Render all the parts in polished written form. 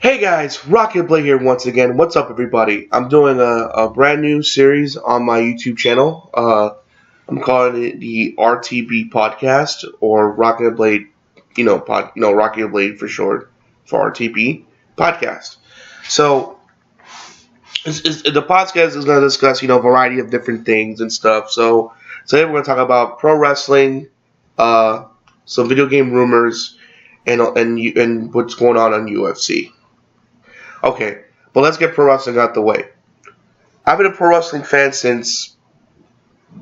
Hey guys, RockingTheBlade here once again. What's up, everybody? I'm doing a brand new series on my YouTube channel. I'm calling it the RTB PodCast, or RockingTheBlade, RockingTheBlade for short, for RTB PodCast. So the podcast is going to discuss, a variety of different things and stuff. So today we're going to talk about pro wrestling, some video game rumors, and what's going on UFC. Okay, but let's get pro wrestling out the way. I've been a pro wrestling fan since,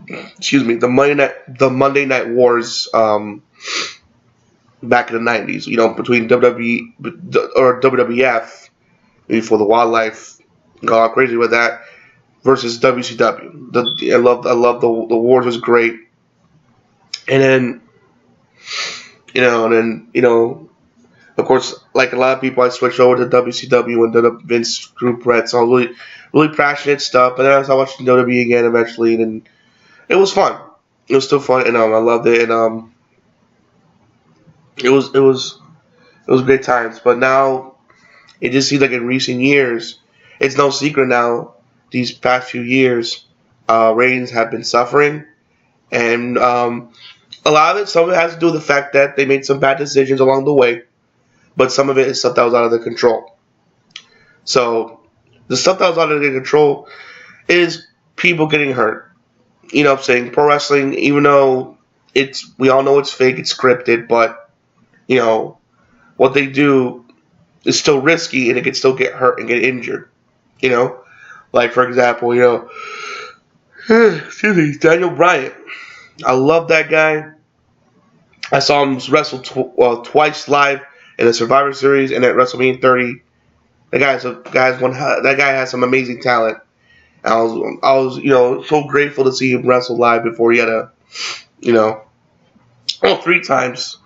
the Monday Night Wars, back in the 90s. Between WWE or WWF, for the wildlife, got all crazy with that, versus WCW. I love the Wars was great, and then of course, like a lot of people, I switched over to WCW and did a Vince group Brett, so I was really passionate stuff. And then I watched WWE again eventually, and it was fun. It was still fun, and I loved it, and it was great times. But now, it just seems like in recent years, it's no secret now. These past few years, ratings have been suffering, and a lot of it, some of it has to do with the fact that they made some bad decisions along the way. But some of it is stuff that was out of their control. So, the stuff that was out of their control is people getting hurt. You know what I'm saying? Pro wrestling, even though we all know it's fake, it's scripted, but, what they do is still risky, and it can still get hurt and get injured. Like, for example, Daniel Bryan. I love that guy. I saw him wrestle twice live in the Survivor Series and at WrestleMania 30. That guy has some amazing talent. And I was so grateful to see him wrestle live before he had three times.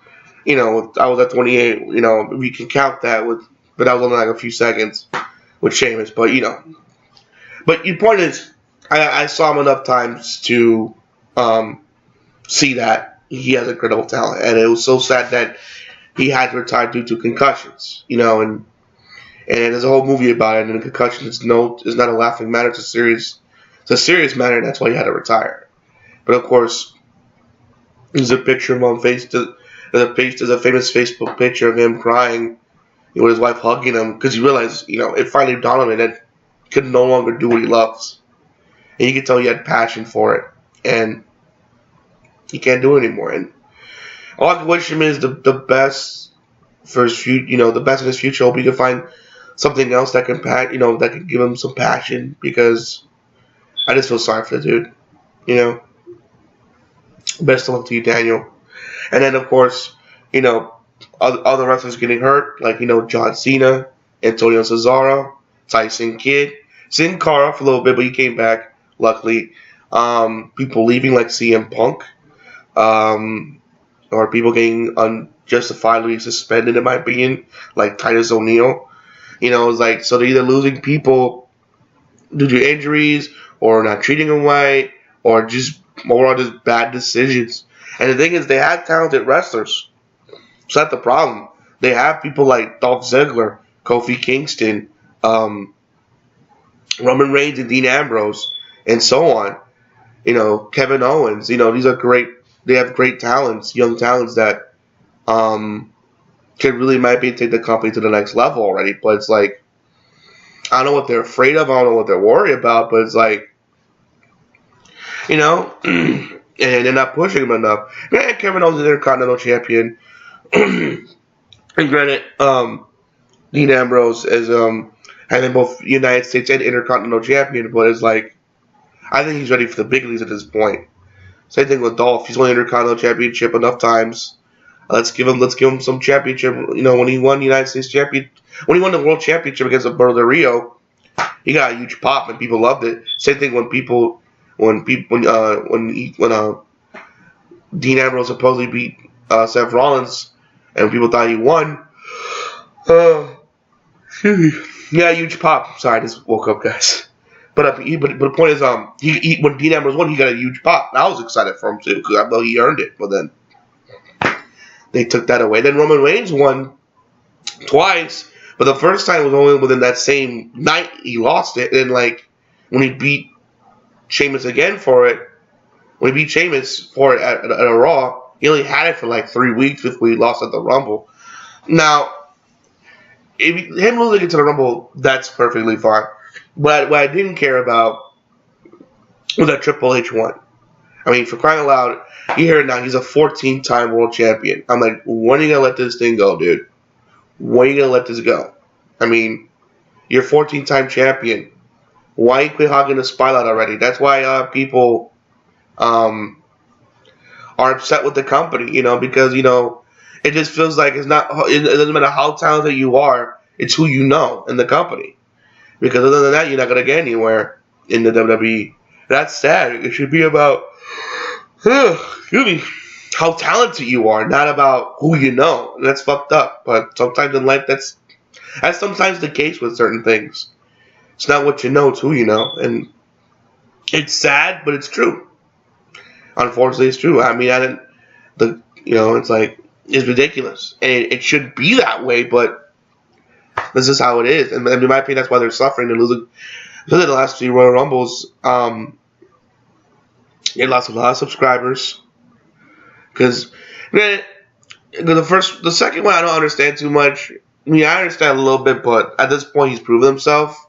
I was at 28. We can count that but that was only like a few seconds with Sheamus. But but the point is, I saw him enough times to see that he has incredible talent, and it was so sad that he had to retire due to concussions, and there's a whole movie about it. And concussion is not a laughing matter; it's a serious matter. And that's why he had to retire. But of course, there's a picture of him on Facebook. There's a famous Facebook picture of him crying with his wife hugging him because he realized, it finally dawned on him that he could no longer do what he loves, and you could tell he had passion for it, and he can't do it anymore. And all I can wish him is the best for his future. The best in his future. Hope he can find something else that can that can give him some passion, because I just feel sorry for the dude. Best of luck to you, Daniel. And then of course, other wrestlers getting hurt, like John Cena, Antonio Cesaro, Tyson Kidd, Sin Cara for a little bit, but he came back luckily. People leaving like CM Punk. Or people getting unjustifiably suspended, in my opinion, like Titus O'Neil. It's like, so they're either losing people due to injuries, or not treating them right, or just overall just bad decisions. And the thing is, they have talented wrestlers. So that's the problem. They have people like Dolph Ziggler, Kofi Kingston, Roman Reigns, and Dean Ambrose, and so on. Kevin Owens. These are great. They have great talents, young talents that could really might be take the company to the next level already. But it's like, I don't know what they're afraid of. I don't know what they're worried about. But it's like, and they're not pushing him enough. Granted, Kevin Owens is an Intercontinental Champion. And granted, Dean Ambrose is having both United States and Intercontinental Champion. But it's like, I think he's ready for the big leagues at this point. Same thing with Dolph. He's won the Intercontinental Championship enough times. Let's give him some championship. When he won the United States Champion, when he won the World Championship against Alberto Del Rio, he got a huge pop and people loved it. Same thing when Dean Ambrose supposedly beat Seth Rollins, and people thought he won. Yeah, huge pop. Sorry, I just woke up, guys. But the point is, when Dean Ambrose won, he got a huge pop. I was excited for him too, because I know he earned it. But then they took that away. Then Roman Reigns won twice, But the first time was only within that same night he lost it. And like when he beat Sheamus again for it, when he beat Sheamus for it at a Raw, he only had it for like 3 weeks before he lost at the Rumble. Now, him losing it to the Rumble, that's perfectly fine. But what I didn't care about was that Triple H won. I mean, for crying out loud, you hear it now, he's a 14-time world champion. I'm like, when are you going to let this thing go, dude? When are you going to let this go? I mean, you're a 14-time champion. Why you quit hogging the spotlight already? That's why people are upset with the company, because, it just feels like it doesn't matter how talented you are, it's who you know in the company. Because other than that, you're not going to get anywhere in the WWE. That's sad. It should be about how talented you are, not about who you know. And that's fucked up. But sometimes in life, that's sometimes the case with certain things. It's not what you know, it's who you know. And it's sad, but it's true. Unfortunately, it's true. I mean, it's like, it's ridiculous. And it should be that way, but this is how it is. And in my opinion, that's why they're suffering and losing. Because in the last 3 Royal Rumbles, they lost a lot of subscribers. Because the second one I don't understand too much. I mean, I understand a little bit, but at this point he's proven himself.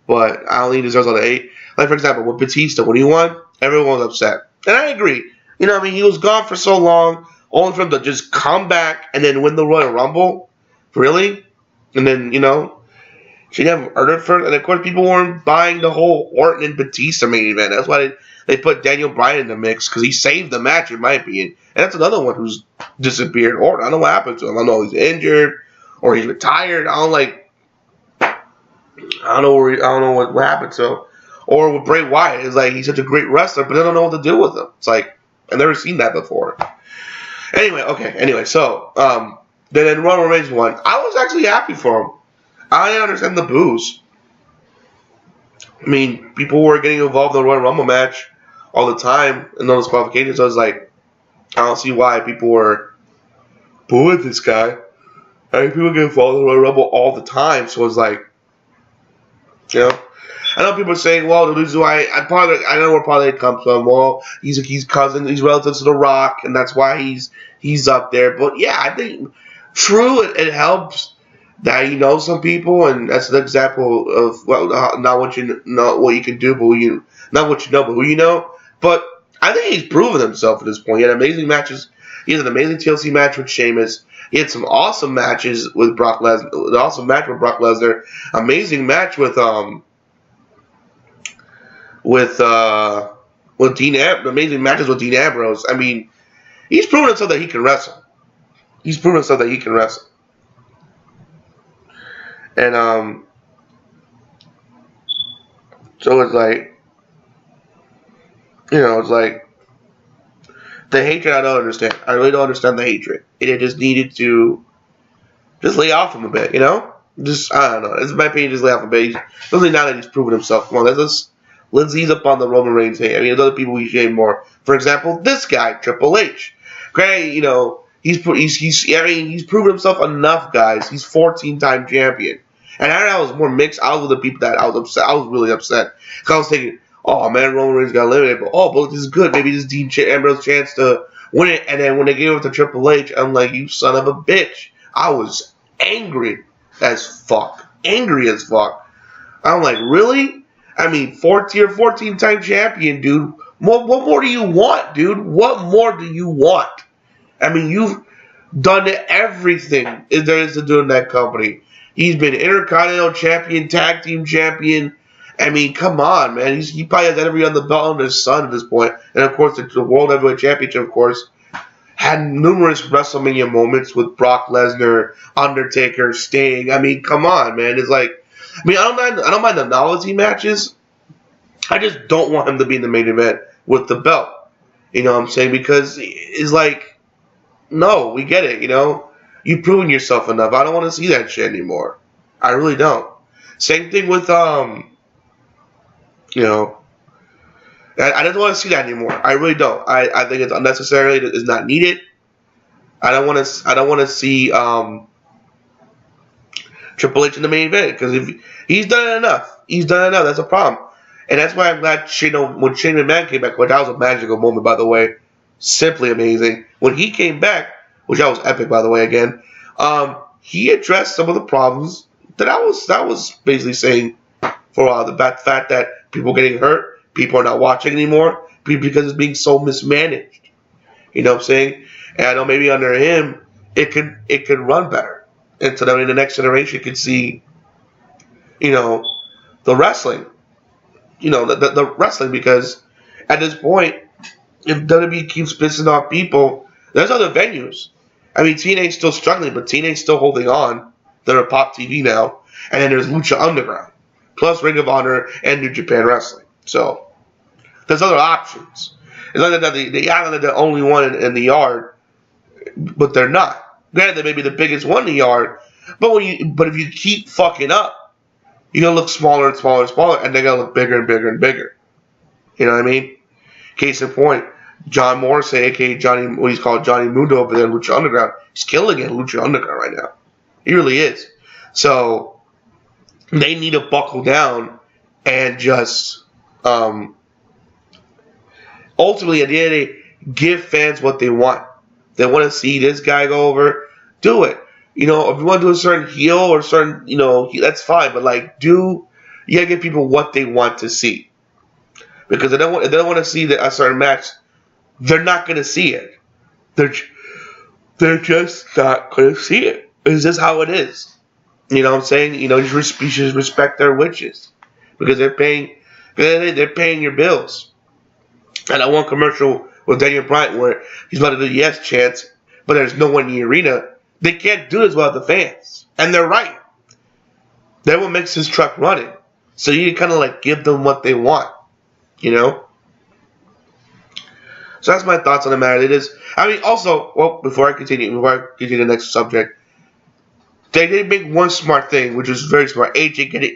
But I don't think he deserves all the hate. Like, for example, with Batista, when he won, everyone was upset. And I agree. I mean, he was gone for so long, only for him to just come back and then win the Royal Rumble. Really? And then, she never heard it first. And, of course, people weren't buying the whole Orton and Batista main event. That's why they put Daniel Bryan in the mix, because he saved the match, in my opinion. And that's another one who's disappeared. Orton, I don't know what happened to him. I don't know if he's injured or he's retired. I don't know what happened to him. Or with Bray Wyatt, it's like he's such a great wrestler, but I don't know what to do with him. It's like, I've never seen that before. Anyway, so then Roman Reigns won. I was actually happy for him. I understand the boos. I mean, people were getting involved in the Royal Rumble match all the time in those qualifications. So I was like, I don't see why people were booing this guy. I mean, people get involved in the Royal Rumble all the time. So it's like, I know people are saying, well, the reason why I know where part of it comes from. Well, he's relative to The Rock, and that's why he's up there. But yeah, I think true, it helps that you know some people, and that's an example of not what you know, what you can do, but not what you know, but who you know. But I think he's proven himself at this point. He had amazing matches. He had an amazing TLC match with Sheamus. He had some awesome matches with Brock Lesnar. An awesome match with Brock Lesnar. Amazing match with Dean Ambrose. Amazing matches with Dean Ambrose. I mean, he's proven himself that he can wrestle. And so it's like, it's like the hatred. I don't understand. I really don't understand the hatred. It just needed to just lay off him a bit. Just I don't know. It's my opinion. Just lay off a bit. Especially now that he's proven himself. Come on, let's ease up on the Roman Reigns hate. I mean, there's other people we shame more. For example, this guy, Triple H. Granted, he's proven himself enough, guys. He's 14-time champion. And I was more mixed. I was with the people that I was upset. I was really upset. Because I was thinking, oh, man, Roman Reigns got eliminated. But this is good. Maybe this is Dean Ambrose chance to win it. And then when they gave it to Triple H, I'm like, you son of a bitch. I was angry as fuck. I'm like, really? I mean, 14-time champion, dude. What more do you want, dude? What more do you want? I mean, you've done everything there is to do in that company. He's been Intercontinental Champion, Tag Team Champion. I mean, come on, man. He probably has every other belt under his sun at this point. And, of course, the World Heavyweight Championship, of course, had numerous WrestleMania moments with Brock Lesnar, Undertaker, Sting. I mean, come on, man. It's like, I mean, I don't mind the novelty matches. I just don't want him to be in the main event with the belt. You know what I'm saying? Because it's like, no, we get it, You've proven yourself enough. I don't want to see that shit anymore. I really don't. Same thing with, I don't want to see that anymore. I really don't. I think it's unnecessary. It's not needed. I don't want to see, Triple H in the main event, because if he's done enough. He's done enough. That's a problem. And that's why I'm glad when Shane McMahon came back, which that was a magical moment, by the way. Simply amazing. When he came back, which that was epic, by the way, again, he addressed some of the problems that I was basically saying for a while. The fact that people are getting hurt, people are not watching anymore, because it's being so mismanaged. You know what I'm saying? And I know maybe under him, it could run better. And so that in the next generation could see, the wrestling. The wrestling, because at this point, if WWE keeps pissing off people, there's other venues. I mean, TNA's still struggling, but TNA's still holding on. They're a Pop TV now. And then there's Lucha Underground, plus Ring of Honor and New Japan Wrestling. So there's other options. It's not that the island is the only one in the yard, but they're not. Granted, they may be the biggest one in the yard, but if you keep fucking up, you're gonna look smaller and smaller and smaller, and they're gonna look bigger and bigger and bigger. You know what I mean? Case in point, John Morrissey, aka what he's called Johnny Mundo over there in Lucha Underground, he's killing it in Lucha Underground right now. He really is. So they need to buckle down and just ultimately, at the end of the day, give fans what they want. They want to see this guy go over, do it. If you want to do a certain heel or certain, that's fine. But you gotta give people what they want to see. Because if they don't want to see a certain match, they're not gonna see it. They're just not gonna see it. It's just how it is. You know what I'm saying? You should respect their wishes because they're paying your bills. And that one commercial with Daniel Bryan where he's about to do the yes chants, but there's no one in the arena. They can't do this without the fans. And they're right. They're what makes his truck running. So you kind of give them what they want. So that's my thoughts on the matter. It is. Also, before I continue the next subject, they did make one smart thing, which is very smart.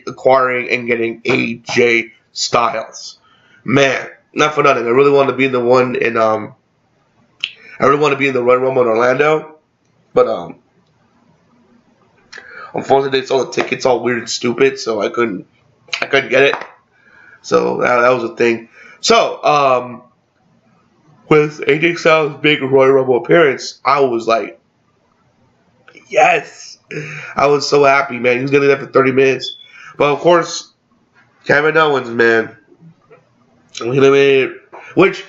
acquiring and getting AJ Styles. Man, not for nothing. I really wanted to be in the one in I really want to be in the Royal Rumble in Orlando, but unfortunately they sold the tickets all weird and stupid, so I couldn't get it. So that was a thing. So with AJ Styles' big Royal Rumble appearance, I was like, yes, I was so happy, man. He was gonna be there for 30 minutes, but of course, Kevin Owens, man, which.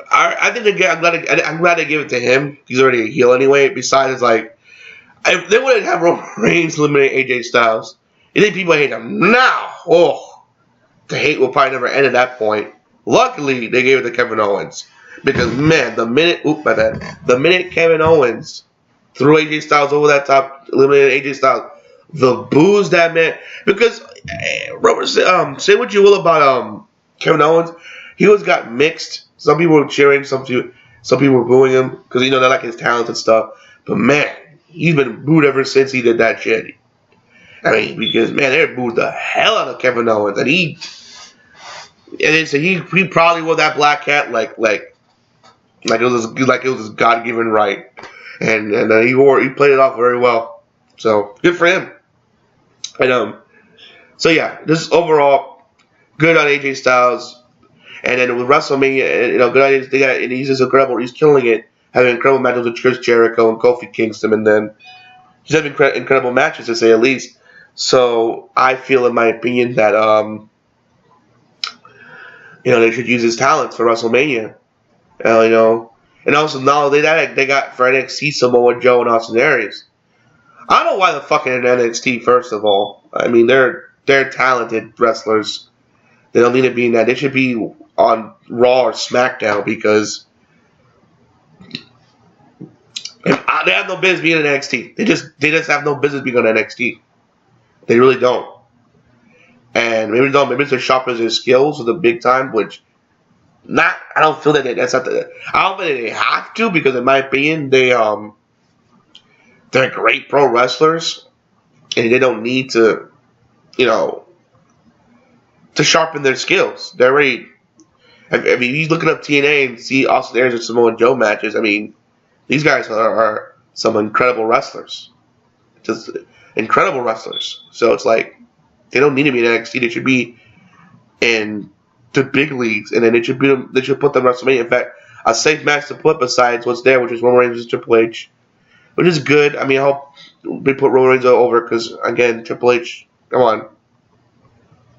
I think I'm glad they gave it to him. He's already a heel anyway. Besides, if they wouldn't have Roman Reigns eliminate AJ Styles, you think people hate him now? Oh, the hate will probably never end at that point. Luckily, they gave it to Kevin Owens because man, the minute Kevin Owens threw AJ Styles over that top, eliminated AJ Styles, the boos that man. Because say what you will about Kevin Owens, he got mixed. Some people were cheering, some people were booing him because they like his talents and stuff. But man, he's been booed ever since he did that shit. Because man, they booed the hell out of Kevin Owens, and he probably wore that black hat like it was his God-given right, and he played it off very well. So good for him. And so yeah, this is overall good on AJ Styles. And then with WrestleMania, good idea. And he's just incredible. He's killing it, having incredible matches with Chris Jericho and Kofi Kingston, and then he's having incredible matches to say the least. So I feel, in my opinion, that they should use his talents for WrestleMania. And also now they got for NXT Samoa Joe and Austin Aries. I don't know why the fucking in NXT. First of all, they're talented wrestlers. They don't need to be in that. They should be on Raw or SmackDown because they have no business being in NXT. They just have no business being on NXT. They really don't. And maybe they're sharpening their skills with the big time, which I don't feel that that's not the. I don't think they have to because, in my opinion, they're great pro wrestlers and they don't need to, to sharpen their skills. They're already. You looking up TNA and see Austin Aries and Samoa Joe matches. These guys are some incredible wrestlers. incredible wrestlers. So it's like they don't need to be in NXT. They should be in the big leagues, and then they should put them in WrestleMania. In fact, a safe match to put besides what's there, which is Roman Reigns and Triple H, which is good. I mean, I hope they put Roman Reigns over because again, Triple H, come on,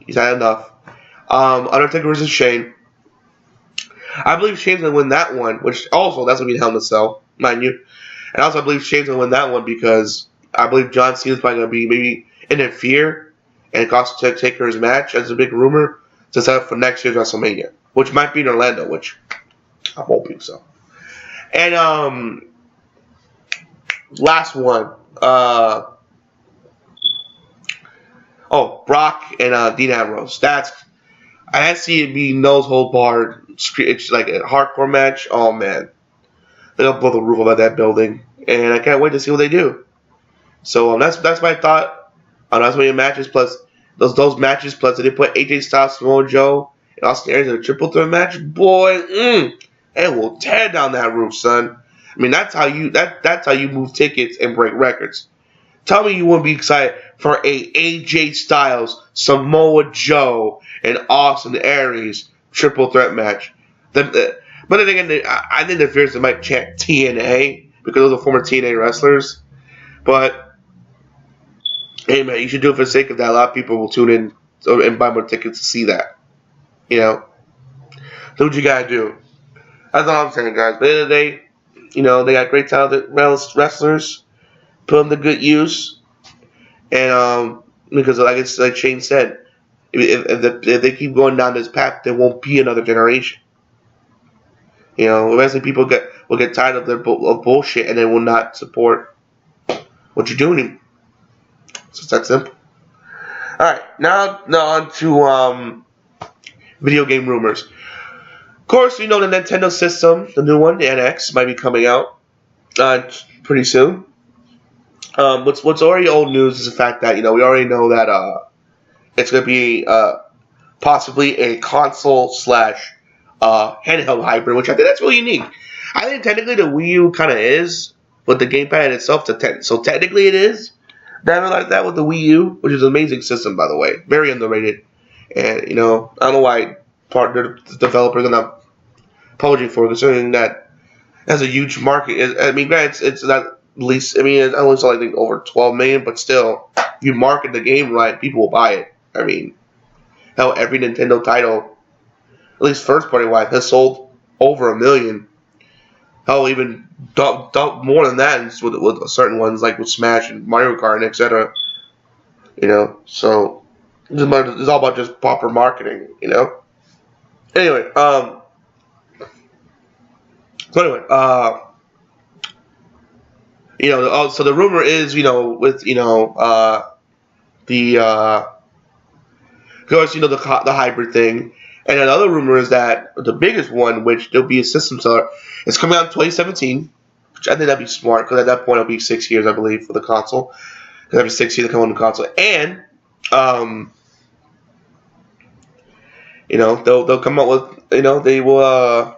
he's had enough. Undertaker versus Shane. I believe Shane's gonna win that one, which also that's gonna be a Hell in a Cell, mind you. And also I believe Shane's gonna win that one because I believe John Cena's probably gonna be maybe interfere and cost Taker his match as a big rumor to set up for next year's WrestleMania, which might be in Orlando, which I'm hoping so. And last one. Brock and Dean Ambrose. I see it be nose hold barred. It's like a hardcore match. Oh man, they'll blow the roof off that building, and I can't wait to see what they do. So that's my thought on WrestleMania matches. Plus those matches. Plus they put AJ Styles, Samoa Joe, and Austin Aries in a triple threat match. Boy, it will tear down that roof, son. I mean that's how you move tickets and break records. Tell me you wouldn't be excited for a AJ Styles, Samoa Joe, and Austin Aries triple threat match. But then again, I think the fears they might chant TNA because those are former TNA wrestlers. But hey, man, you should do it for the sake of that. A lot of people will tune in and buy more tickets to see that. You know, do what you gotta do. That's all I'm saying, guys. But at the end of the day, you know, they got great talented wrestlers. Put them to good use, and because like Shane said, if they keep going down this path, there won't be another generation. You know, eventually people will get tired of their bullshit, and they will not support what you're doing. So it's that simple. All right, now on to video game rumors. Of course, you know the Nintendo system, the new one, the NX, might be coming out pretty soon. What's already old news is the fact that, you know, we already know that it's going to be possibly a console / handheld hybrid, which I think that's really unique. I think technically the Wii U kind of is, but the gamepad itself, so technically it is. Never like that with the Wii U, which is an amazing system, by the way, very underrated. And you know, I don't know why the developers are not apologizing for it, considering that has a huge market. I mean, granted, it's not. At least, I mean, I only saw, I think, over 12 million, but still, if you market the game right, people will buy it. I mean, hell, every Nintendo title, at least first-party wise, has sold over 1 million. Hell, even more than that with certain ones, like with Smash and Mario Kart and etc. You know, so it's all about just proper marketing, you know? Anyway, you know, so the rumor is, you know, with, you know, of course, you know, the hybrid thing. And another rumor is that the biggest one, which there'll be a system seller, is coming out in 2017, which I think that'd be smart, because at that point it'll be 6 years, I believe, for the console. Because every 6 years they come on the console. And, you know, they'll come out with, you know, they will,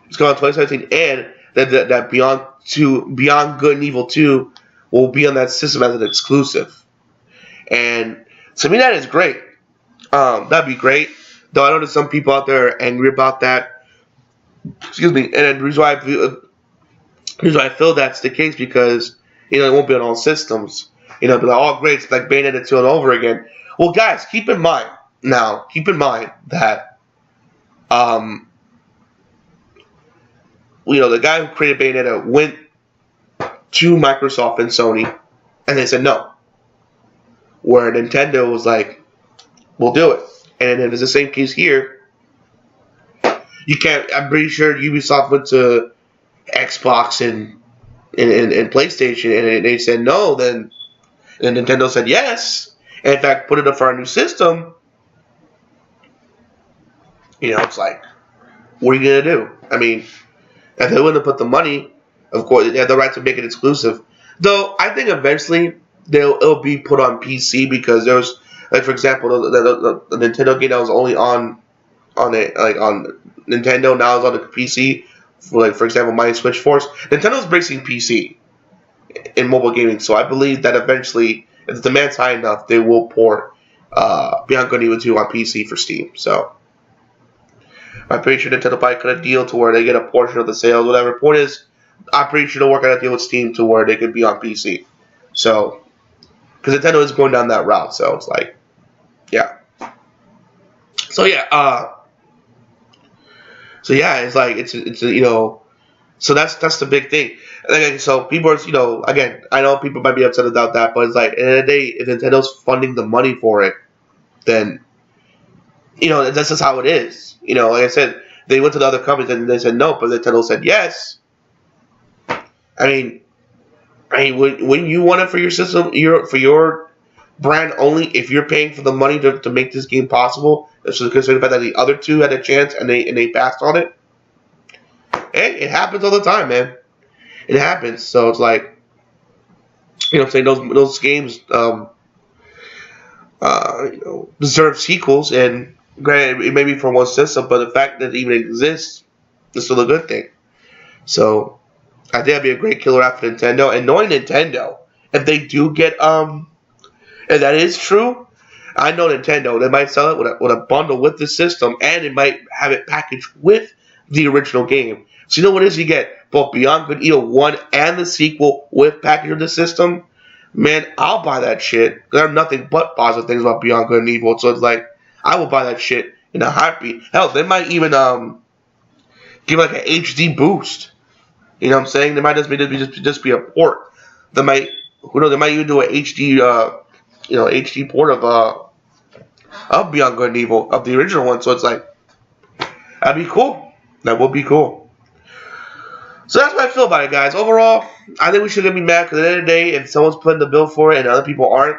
it's coming out in 2017, and that Beyond Good and Evil 2 will be on that system as an exclusive. And to me, that is great. That'd be great. Though I know there's some people out there are angry about that. Excuse me. And the reason why I feel that's the case because, you know, it won't be on all systems. You know, be like, oh, great, it's like Bayonetta 2 and over again. Well, guys, keep in mind that, you know, the guy who created Bayonetta went to Microsoft and Sony, and they said no. Where Nintendo was like, we'll do it. And it's the same case here. You can't, I'm pretty sure Ubisoft went to Xbox and PlayStation, and they said no, then and Nintendo said yes. And in fact, put it up for our new system. You know, it's like, what are you going to do? I mean, if they wouldn't have put the money, of course, they have the right to make it exclusive. Though, I think eventually it'll be put on PC because there's, like, for example, the Nintendo game that was only on Nintendo, now is on the PC. For example, Mighty Switch Force. Nintendo's embracing PC. in mobile gaming. So I believe that eventually, if the demand's high enough, they will port Beyond Good and Evil 2 on PC for Steam. So I'm pretty sure Nintendo probably cut a deal to where they get a portion of the sales, whatever. Point is, I'm pretty sure they'll work out a deal with Steam to where they could be on PC. So, because Nintendo is going down that route, so it's like, yeah. So yeah, it's like it's you know, so that's the big thing. Like, so people are, again, I know people might be upset about that, but it's like at the end of the day, if Nintendo's funding the money for it, then that's just how it is. Like I said, they went to the other companies and they said no, but Nintendo said yes. I mean, when you want it for your system, for your brand only, if you're paying for the money to make this game possible, so considering the fact that the other two had a chance and they passed on it, hey, it happens all the time, man. It happens. So it's like, I'm saying, those games deserve sequels, and granted, it may be for one system, but the fact that it even exists is still a good thing. So I think that'd be a great killer app for Nintendo. And knowing Nintendo, if they do get if that is true, I know Nintendo, they might sell it with a bundle with the system, and it might have it packaged with the original game. So you know what it is? You get both Beyond Good and Evil 1 and the sequel with package of the system. Man, I'll buy that shit. There are nothing but positive things about Beyond Good and Evil. So it's like, I will buy that shit in a heartbeat. Hell, they might even give like an HD boost. You know what I'm saying? They might just be a port. They might, they might even do an HD HD port of Beyond Good and Evil, of the original one. So it's like, that'd be cool. That would be cool. So that's what I feel about it, guys. Overall, I think we shouldn't be mad, because at the end of the day, if someone's putting the bill for it and other people aren't,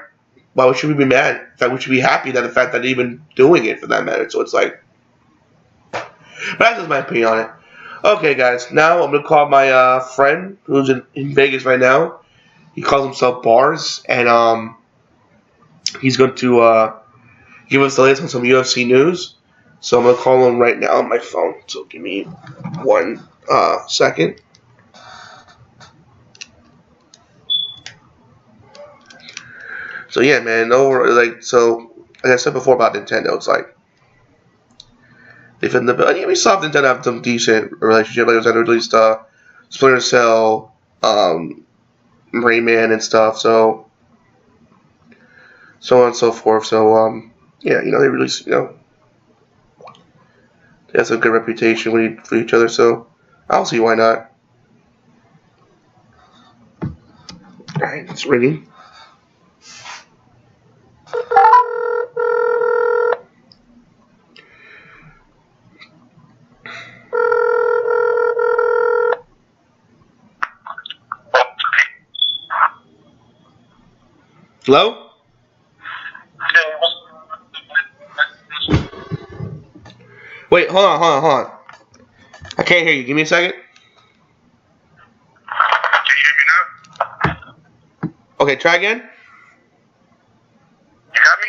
why should we be mad? In fact, we should be happy that the fact that they're even doing it, for that matter. So it's like, but that's just my opinion on it. Okay, guys. Now I'm gonna call my friend who's in Vegas right now. He calls himself Bars, and he's going to give us the latest on some UFC news. So I'm gonna call him right now on my phone. So give me 1 second. So yeah, man. Like I said before about Nintendo, it's like they fit in the bill. And we saw Nintendo have some decent relationship. Like I said, released Splinter Cell, Rayman, and stuff. So on and so forth. So yeah, they release, they have a good reputation for each other. So I'll see why not. All right, it's ringing. Hello? Wait, hold on. I can't hear you. Give me a second. Can you hear me now? Okay, try again. You got me?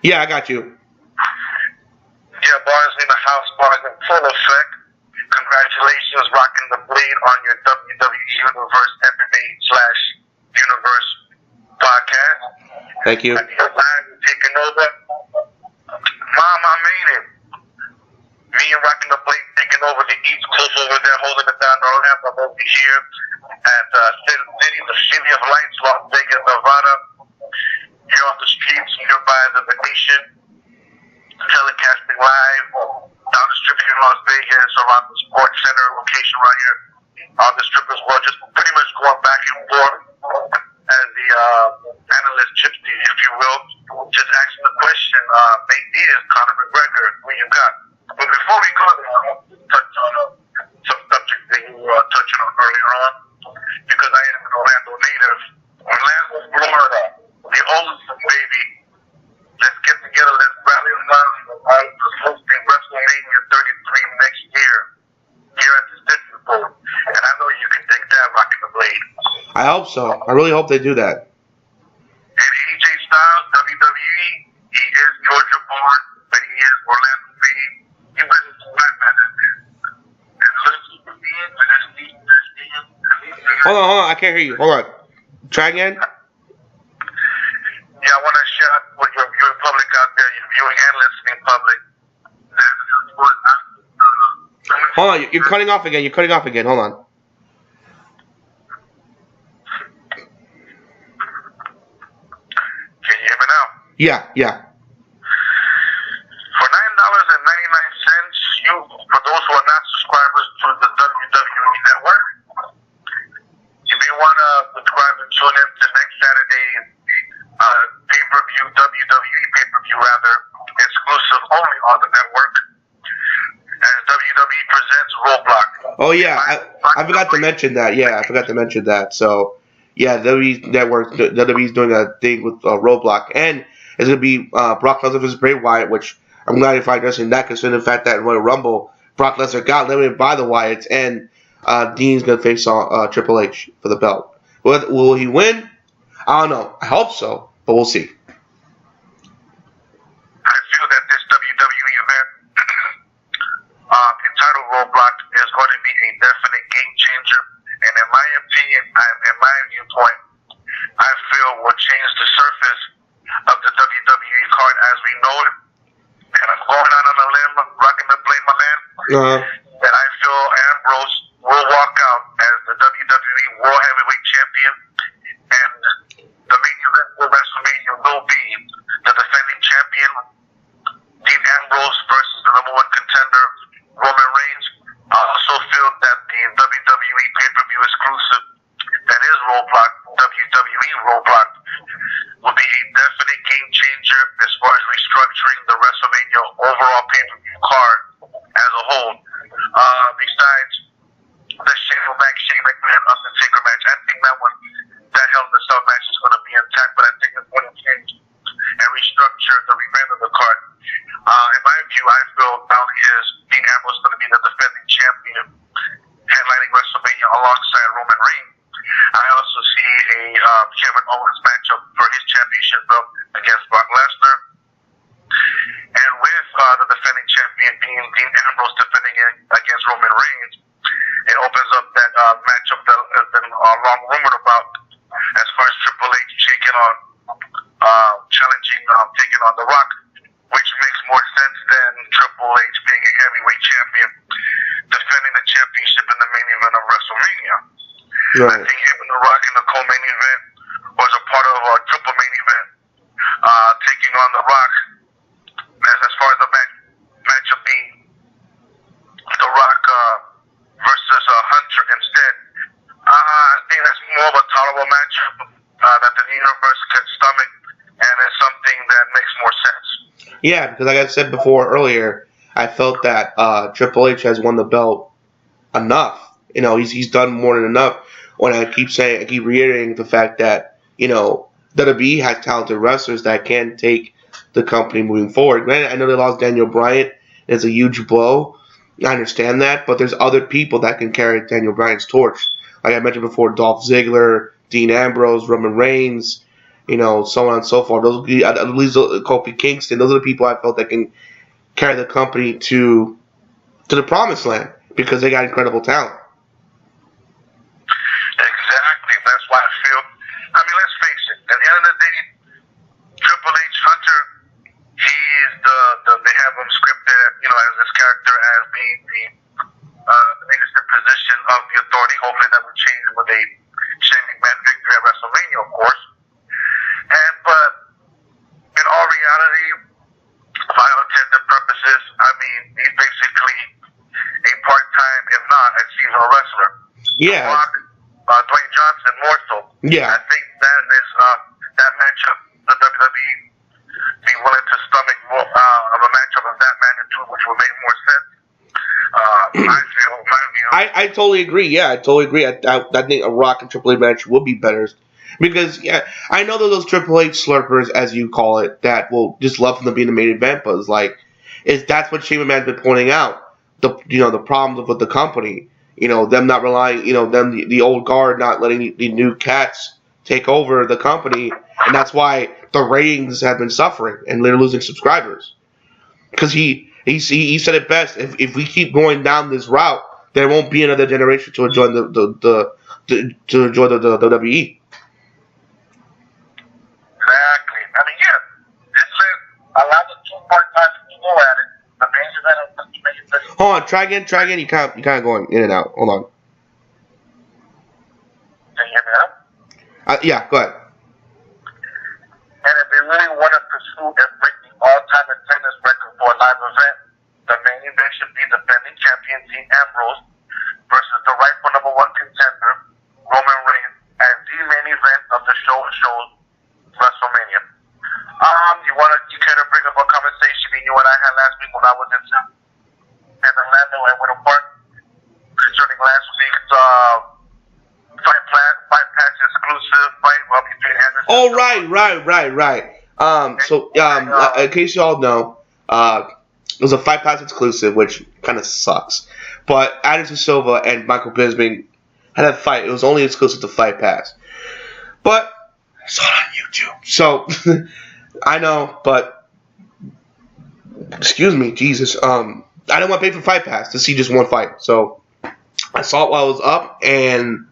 Yeah, I got you. Yeah, bars in the house, bars in full effect. Congratulations, Rocking the Blade, on your WWE Universe MMA/Universe podcast. Thank you. Taking over. Mom, I made it. Me and Rocking the Blade taking over the East Coast over there, holding it down to Orlando, over here at the City of Lights, Las Vegas, Nevada. Here on the streets nearby the Venetian, telecasting live down the strip here in Las Vegas, around the Sports Center location right here on the strip as well. Just pretty much going back and forth as the analyst gypsy, if you will. Just asking the question, main is Conor McGregor, who you got? But before we go there, I want to touch on some subject that you were touching on earlier on, because I am an Orlando native. Orlando, Florida, the oldest baby. Let's get together, let's rally around. I'm hosting WrestleMania 33 next year here at the Citrus Bowl. And I know you can take that, Rocking the Blade. I hope so. I really hope they do that. And AJ Styles, WWE, he is Georgia born, but he is Orlando made. You better do that, man. Hold on. I can't hear you. Hold on. Try again? Yeah, I want to share with your viewing public out there, your viewing and listening public. Hold on, you're cutting off again. You're cutting off again. Hold on. Can you hear me now? Yeah. For $9.99, you, for those who are not subscribers to the WWE Network, you may want to subscribe and tune in to next Saturday's pay-per-view, WWE pay-per-view rather, exclusive only on the network, as WWE presents Roadblock. Oh yeah, I forgot to mention that. Yeah, I forgot to mention that. So yeah, WWE's doing a thing with Roadblock, and it's gonna be Brock Lesnar versus Bray Wyatt, which I'm glad you find interesting that, considering the fact that in Royal Rumble, Brock Lesnar got limited by the Wyatts, and Dean's gonna face Triple H for the belt. Will he win? I don't know. I hope so, but we'll see. I feel that this WWE event entitled Roadblock is going to be a definite game changer, and in my opinion, in my viewpoint, I feel will change the surface of the WWE card as we know it. And I'm going out on a limb, rocking the blade, my man. That I feel Ambrose will walk out as the WWE World Heavyweight Champion, and the main event for WrestleMania will be the defending champion Dean Ambrose versus the number one contender Roman Reigns. I also feel that the WWE pay-per-view exclusive that is Roadblock, WWE Roadblock, will be a definite game changer as far as restructuring the WrestleMania overall pay-per-view card as a whole. Besides the Shane McMahon Undertaker match, I think that Hell in a Cell match is going to be intact, but I think it's going to change and restructure the remainder of the card. In my view, I feel now Dean Ambrose is going to be the defending champion, headlining WrestleMania alongside Roman Reigns. I also see a Kevin Owens matchup for his championship belt against Brock Lesnar. And with the defending champion being Dean Ambrose defending against Roman Reigns, it opens up that matchup that has been long rumored about as far as Triple H taking on The Rock, which makes more sense than Triple H being a heavyweight champion defending the championship in the main event of WrestleMania. Right. I think him and The Rock in the co-main event was a part of a triple main event, taking on The Rock. As far as the matchup being The Rock versus Hunter instead, I think that's more of a tolerable matchup that the universe could stomach, and it's something that makes more sense. Yeah, because like I said earlier, I felt that Triple H has won the belt enough. You know, he's done more than enough. When I keep reiterating the fact that, you know, WWE has talented wrestlers that can take the company moving forward. Granted, I know they lost Daniel Bryan. It's a huge blow. I understand that, but there's other people that can carry Daniel Bryan's torch. Like I mentioned before, Dolph Ziggler, Dean Ambrose, Roman Reigns, you know, so on and so forth. Those, at least Kofi Kingston, those are the people I felt that can carry the company to the promised land because they got incredible talent. Exactly. That's why I feel. I mean, let's face it. At the end of the day, Triple H Hunter, they have him scripted, you know, as this character as being the leadership position of the authority. Hopefully that will change with a Shane McMahon victory at WrestleMania, of course. But in all reality, for all intents and purposes, I mean, he's basically a part-time, if not a seasonal wrestler. Yeah. Dwayne Johnson more so. Yeah. I think that is that matchup, the WWE be willing to stomach more of a matchup of that magnitude, which would make more sense. I feel, in my view. I totally agree. Yeah, I totally agree. I think a Rock and Triple H match would be better. Because, yeah, I know that those Triple H slurpers, as you call it, that will just love them to be in the main event, but that's what Shane McMahon's been pointing out. The problems with the company. You know, them not relying, the old guard not letting the new cats take over the company, and that's why the ratings have been suffering and they're losing subscribers. Because he said it best: if we keep going down this route, there won't be another generation to join the WWE. allow the 2 part-time to go at it. The main event of the main event. Hold on, try again. You kind of going in and out. Hold on. Can you hear me now? Yeah, go ahead. And if they really want to pursue and break the all-time attendance record for a live event, the main event should be defending champion Dean Ambrose versus the rightful number 1 contender, Roman Reigns, as the main event of the show WrestleMania. You care to bring up a conversation you and I had last week when I was in Orlando and went apart concerning last week's fight pass exclusive fight between Anderson. Oh, right. So, in case you all know, it was a Fight Pass exclusive, which kind of sucks. But Anderson Silva and Michael Bisping had a fight. It was only exclusive to Fight Pass. But I saw it on YouTube. So, I know, but excuse me, Jesus. I didn't want to pay for Fight Pass to see just one fight. So, I saw it while I was up, and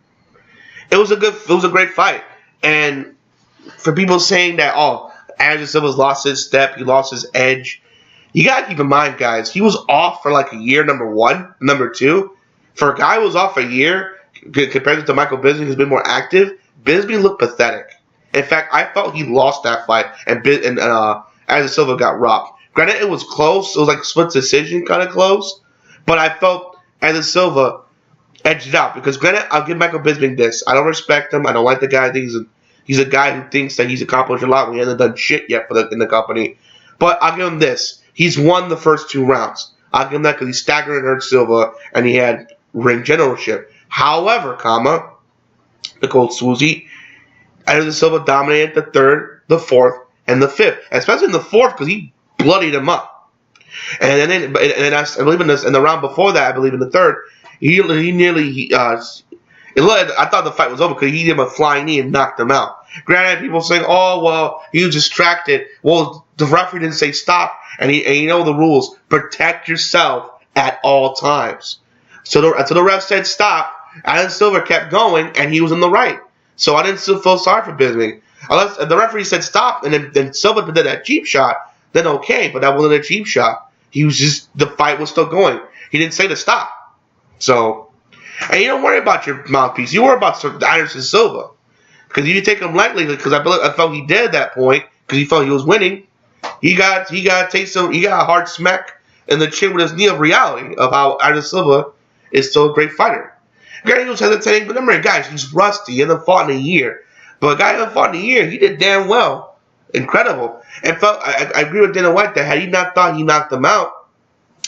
it was a great fight. And for people saying that, Anderson Silva's lost his step, he lost his edge, you gotta keep in mind, guys, he was off for like a year, number one. Number two, for a guy who was off a year, compared to Michael Bisping, who's been more active, Bisping looked pathetic. In fact, I felt he lost that fight, and Anderson Silva got robbed. Granted, it was close. It was like a split decision, kind of close. But I felt Anderson Silva edged it out. Because granted, I'll give Michael Bisping this. I don't respect him. I don't like the guy. I think he's a guy who thinks that he's accomplished a lot when he hasn't done shit yet in the company. But I'll give him this. He's won the first 2 rounds. I'll give him that because he staggered and hurt Silva, and he had ring generalship. However, the Cold Swoozy, Anderson Silva dominated the 3rd, the 4th, and the 5th. Especially in the 4th because he bloodied him up. And then I believe in the round before that, I believe in the 3rd, I thought the fight was over because he gave him a flying knee and knocked him out. Granted, people saying, "Oh well, he was distracted." Well, the referee didn't say stop, and you know the rules: protect yourself at all times. So the ref said stop. Anderson Silva kept going, and he was in the right. So I didn't still feel sorry for Bisping. Unless the referee said stop, and then Silva did that cheap shot, then okay, but that wasn't a cheap shot. The fight was still going. He didn't say to stop. So, and you don't worry about your mouthpiece. You worry about Anderson Silva. Because if you take him lightly, because I felt he did at that point, because he felt he was winning, he got a hard smack in the chin with his knee of reality of how Anderson Silva is still a great fighter. Granted, he was hesitating, but remember, guys, he's rusty. He hasn't fought in a year. But a guy who hasn't fought in a year, he did damn well. Incredible. And I agree with Dana White that had he not thought he knocked him out,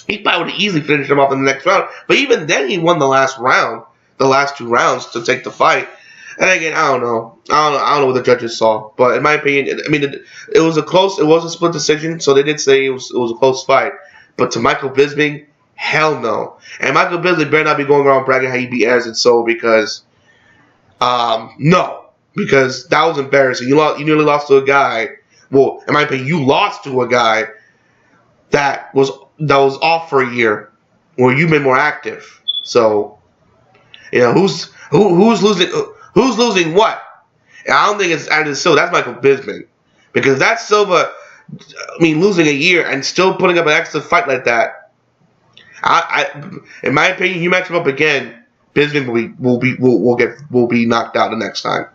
he probably would have easily finished him off in the next round. But even then, he won the last 2 rounds to take the fight. And again, I don't know what the judges saw. But in my opinion, it was a split decision, so they did say it was a close fight. But to Michael Bisping, hell no. And Michael Bisping better not be going around bragging how he beat Anderson Silva because, no. Because that was embarrassing. You nearly lost to a guy. Well, in my opinion, you lost to a guy that was off for a year, where you've been more active. So, who's losing? Who's losing what? And I don't think it's Anderson Silva. That's Michael Bisping, because that's Silva. Losing a year and still putting up an extra fight like that. In my opinion, you match him up again, Bisping will be knocked out the next time.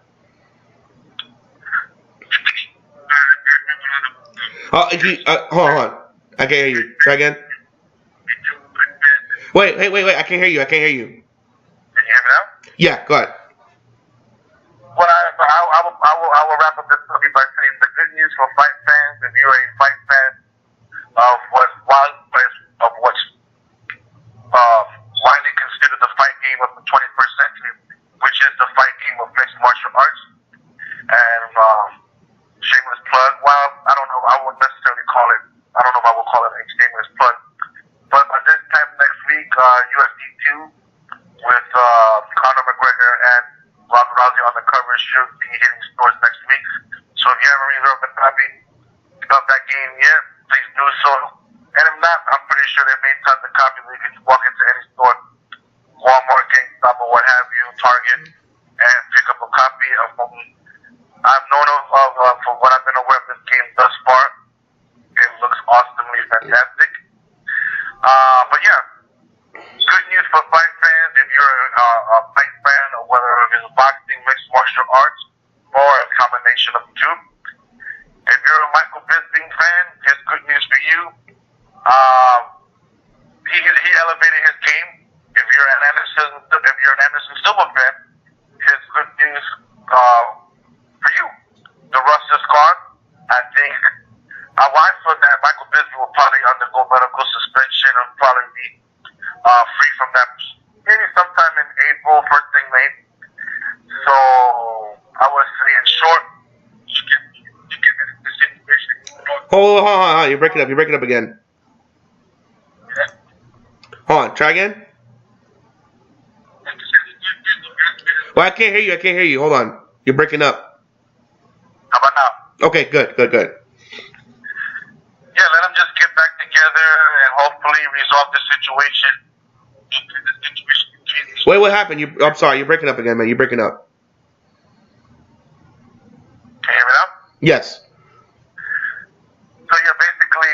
Hold on. I can't hear you. Try again. Wait. I can't hear you. Can you hear me now? Yeah, go ahead. Well, I will wrap up this movie by saying the good news for fight fans, if you're a fight fan of what's widely considered the fight game of the 21st century, which is the fight game of mixed martial arts. And shameless plug. Well, I don't know. I wouldn't necessarily call it. I don't know if I will call it a shameless plug. But by this time next week, UFC 2 with Conor McGregor and Ronda Rousey on the cover should be hitting stores next week. So if you haven't reserved a copy of that game yet, please do so. And if not, I'm pretty sure they've made tons of copies where you can walk into any store, Walmart, GameStop, or what have you, Target, and pick up a copy of them. I've known of from what I've been aware of this game thus far, it fantastic. But yeah, good news for fight fans. If you're a fight fan, or whether it's boxing, mixed martial arts, or a combination of the two. If you're a Michael Bisping fan, here's good news for you. He elevated his game. If you're an Anderson Silva fan, here's good news for you. The rust is gone. I think I thought that Michael Bisping will probably undergo medical suspension and probably be free from that maybe sometime in April, first thing May. So I would say in short, you get this situation. Hold on. You're breaking up again. Hold on. Try again. Well, I can't hear you. Hold on. You're breaking up. How about now? Okay, good. Yeah, let them just get back together and hopefully resolve the situation. Wait, what happened? I'm sorry. You're breaking up again, man. You're breaking up. Can you hear me now? Yes. So yeah, basically,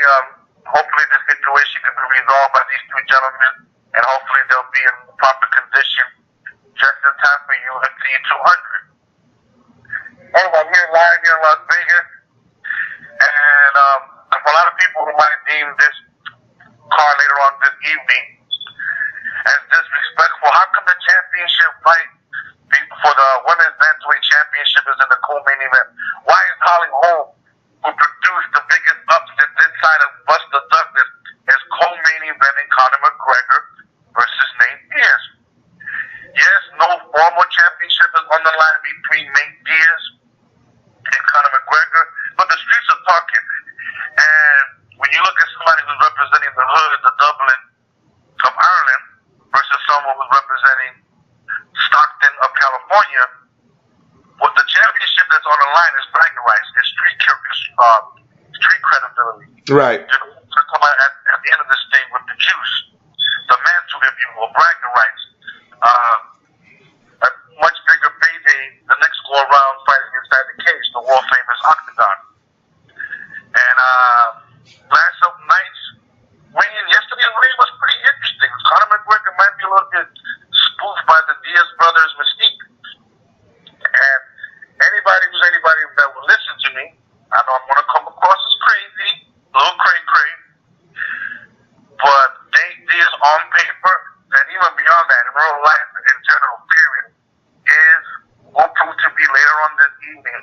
hopefully this situation can be resolved by these two gentlemen, and hopefully they'll be in proper condition just in time for UFC 200. Anyway, I'm here live here in Las Vegas, and for a lot of people who might deem this card later on this evening as disrespectful, how come the championship fight for the women's bantamweight championship is in the co-main event? Why is Holly Holm, who produced the biggest upset this side of Buster Douglas, is co-main eventing Conor McGregor versus Nate Diaz? Yes, no formal championship is on the line between Nate Diaz and Conor McGregor, but the streets are talking. And when you look at somebody who's representing the hood, the Dublin of Ireland, versus someone who's representing Stockton of California, what the championship that's on the line is bragging rights, is street credibility. Right. You know, to come out at the end of this thing with the juice, the mantle, if you will, bragging rights. A much bigger payday the next go around fighting inside the cage, the world famous Octagon. And last up nights, yesterday's ring was pretty interesting. Conor McGregor might be a little bit spoofed by the Diaz brothers' mystique. And anybody that will listen to me, I know I'm going to come across as crazy, a little cray-cray, but Nate Diaz on paper, and even beyond that, in real life in general, period, will prove to be later on this evening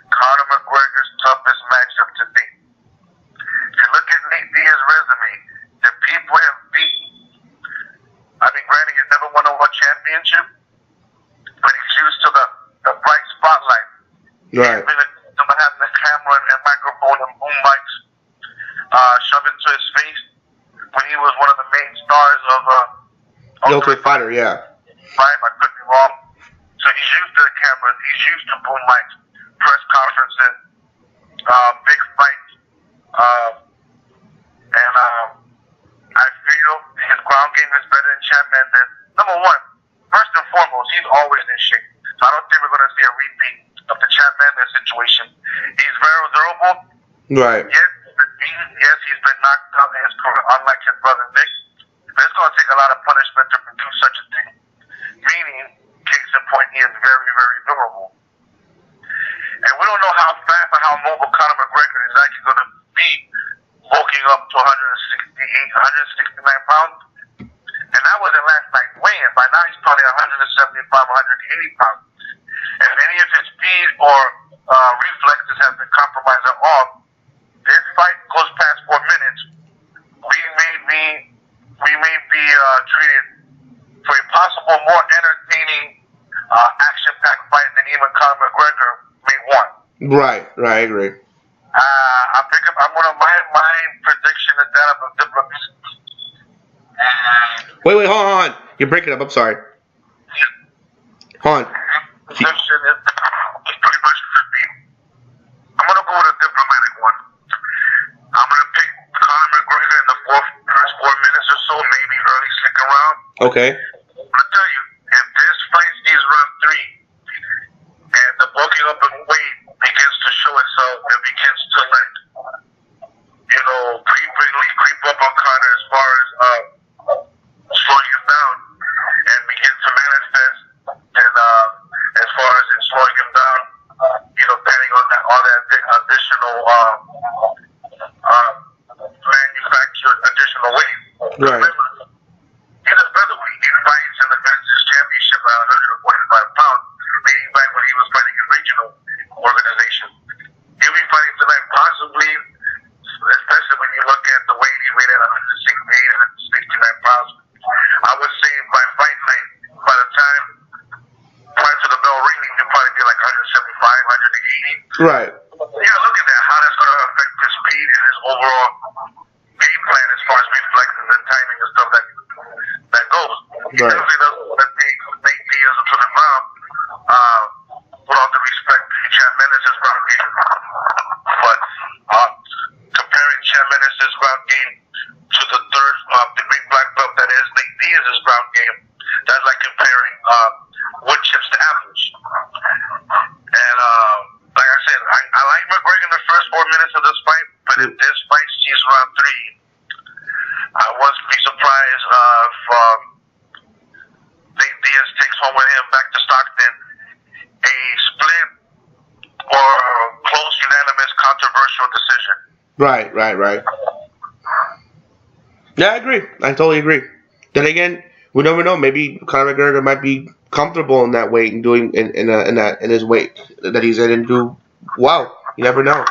Conor McGregor's toughest matchup to date. If you look at Nate Diaz's resume, the people have beat. I mean, granted, he's never won a world championship, but he's used to the bright spotlight. Right. He's been accustomed to having the camera and microphone and boom mics shoved into his face when he was one of the main stars of The Ultimate Fighter, yeah. Right, I could be wrong. So he's used to the cameras, he's used to boom mics, press conferences, big fights, and I feel his ground game is better than Chad Mendes. Number one, first and foremost, he's always in shape. So I don't think we're going to see a repeat of the Chad Mendes situation. He's very durable. Right. Yes, he's been knocked out in his career, unlike his brother Nick. But it's going to take a lot of punishment to produce such a thing. Meaning, case in point, he is very, very durable. And we don't know how fast or how mobile Conor McGregor is actually going to be bulking up to 169 pounds. And that was the last night's weigh-in. By now, he's probably 175, 180 pounds. If any of his speed or reflexes have been compromised at all, this fight goes past 4 minutes, we may be treated for a possible more entertaining, action-packed fight than even Conor McGregor may want. Right, I agree. My prediction is that of a diplomat. Wait, hold on. You're breaking up. I'm sorry. Hold on. Prediction is pretty much I'm going to go with a diplomatic one. I'm going to pick Conor McGregor in the first 4 minutes or so, maybe early second round. Okay. I'm going to tell you, if this fight sees round 3 and the bulking up in weight begins to show itself and begins to, like, you know, creep Right. Remember, he's a featherweight. He fights and defends his championship at 145 pounds, meaning back when he was fighting in regional organization. He'll be fighting tonight, possibly, especially when you look at the weight he weighed at 168, 169 pounds. I would say by fight night, by the time prior to the bell ringing, he'll probably be like 175, 180. Right. Yeah, look at that. How that's going to affect his speed and his overall game plan as far as reflexes and timing and stuff that goes. He Right. definitely doesn't want to take Nate Diaz to the ground. With all due respect to Chad Mendes' ground game, but comparing Chad Mendes' ground game to the third degree black belt that is Nate Diaz's ground game, that's like comparing wood chips to apples. And like I said, I like McGregor in the first 4 minutes of this fight, but if this fight sees round 3, I wouldn't be surprised if Nate Diaz takes home with him back to Stockton a split or close, unanimous, controversial decision. Right. Yeah, I agree. I totally agree. Then again, we never know. Maybe Conor McGregor might be comfortable in that weight and doing in his weight that he's in and do well. You never know.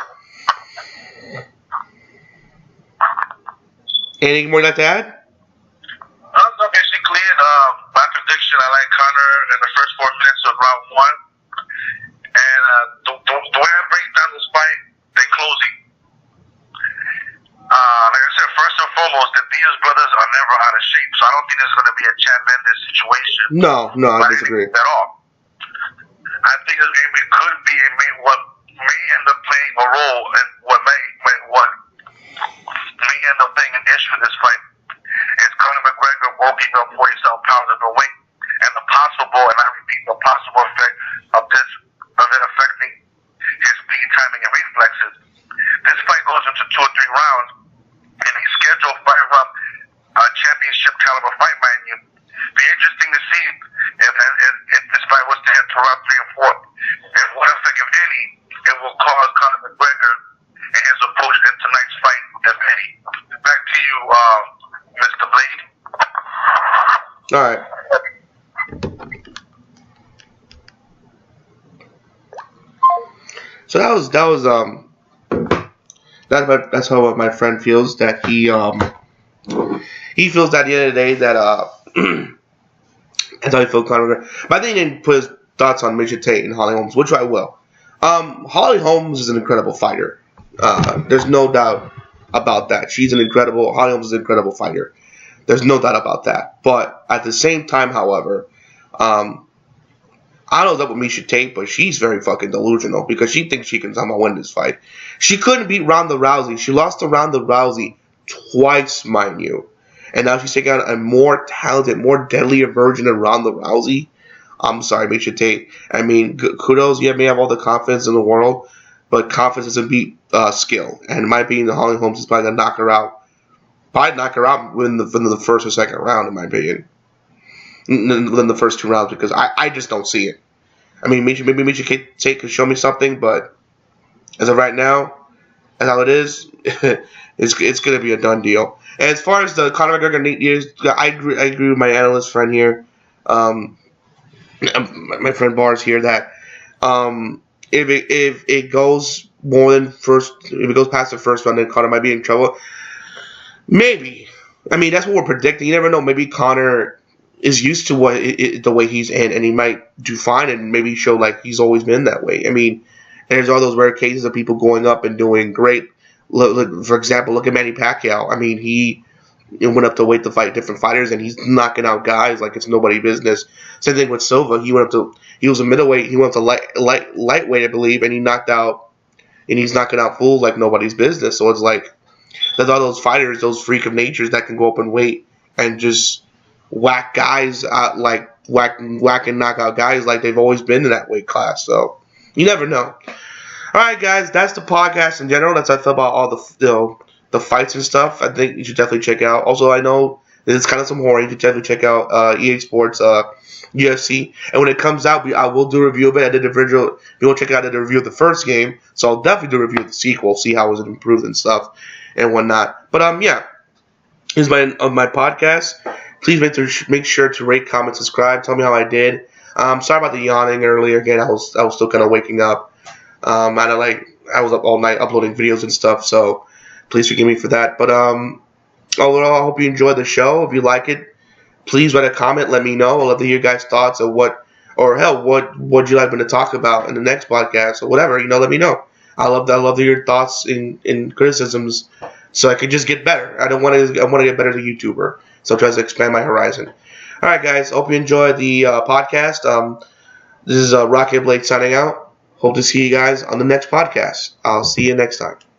Anything more you'd like to add? No, basically, my prediction, I like Conor in the first 4 minutes of round 1. And the way I break down this fight, they're closing. Like I said, first and foremost, the Diaz brothers are never out of shape, so I don't think this is going to be a Chad Mendes situation. No, I disagree. At all. I think it could be what may end up playing a role in what may end up playing an issue in this fight is Conor McGregor bulking up 47 pounds of the weight and the possible, and I repeat, the possible effect of it affecting his speed, timing, and reflexes. This fight goes into 2 or 3 rounds, and a scheduled 5-round championship caliber fight, mind you. Be interesting to see if this fight was to head to round 3 and 4, and what effect, if any, it will cause Conor McGregor and his approach in tonight's fight, if any. Back to you, Mr. Blade. All right. So that's how my friend feels, that he feels that at the end of the day that that's how he feels Conor McGregor. But I think he didn't put his thoughts on Misha Tate and Holly Holmes, which I will. Holly Holmes is an incredible fighter. There's no doubt about that. Holly Holmes is an incredible fighter. There's no doubt about that. But at the same time, however, I don't know what's up with Misha Tate, but she's very fucking delusional because she thinks she can somehow win this fight. She couldn't beat Ronda Rousey. She lost to Ronda Rousey twice, mind you. And now she's taking on a more talented, more deadlier version of Ronda Rousey. I'm sorry, Misha Tate. I mean, kudos. You may have all the confidence in the world, but confidence doesn't beat skill. And my opinion, Holly Holmes is probably going to knock her out. Probably knock her out within the first or second round, in my opinion. Within the first 2 rounds, because I just don't see it. I mean, maybe Misha Tate could show me something, but as of right now, as how it is, it's going to be a done deal. And as far as the Conor McGregor Nate Diaz, I agree with my analyst friend here, my friend Bars here, that if it goes more than if it goes past the first round, then Conor might be in trouble. Maybe. I mean, that's what we're predicting. You never know. Maybe Conor is used to the way he's in, and he might do fine and maybe show like he's always been that way. I mean, there's all those rare cases of people going up and doing great. Look, for example, look at Manny Pacquiao. I mean, he went up to weight to fight different fighters, and he's knocking out guys like it's nobody's business. Same thing with Silva. He was a middleweight. He went up to lightweight, I believe, and he's knocking out fools like nobody's business. So it's like there's all those fighters, those freak of natures that can go up and weight and just whack guys out, like whack and knock out guys like they've always been in that weight class. So you never know. All right, guys, that's the podcast in general. That's how I feel about all the fights and stuff. I think you should definitely check out. Also, I know there's kind of some horror. You should definitely check out EA Sports UFC. And when it comes out, I will do a review of it. I did a video. If you want to check out, I did a review of the first game. So I'll definitely do a review of the sequel, see how it was improved and stuff and whatnot. But yeah. This is my podcast. Please make sure to rate, comment, subscribe. Tell me how I did. Sorry about the yawning earlier. Again, I was still kind of waking up. I was up all night uploading videos and stuff. So please forgive me for that. But overall, I hope you enjoyed the show. If you like it, please write a comment. Let me know. I'd love to hear your guys' thoughts of what would you like me to talk about in the next podcast or whatever. Let me know. I love to hear your thoughts in criticisms, so I can just get better. I want to get better as a YouTuber, so I try to expand my horizon. All right, guys. Hope you enjoyed the podcast. This is RockingTheBlade signing out. Hope to see you guys on the next podcast. I'll see you next time.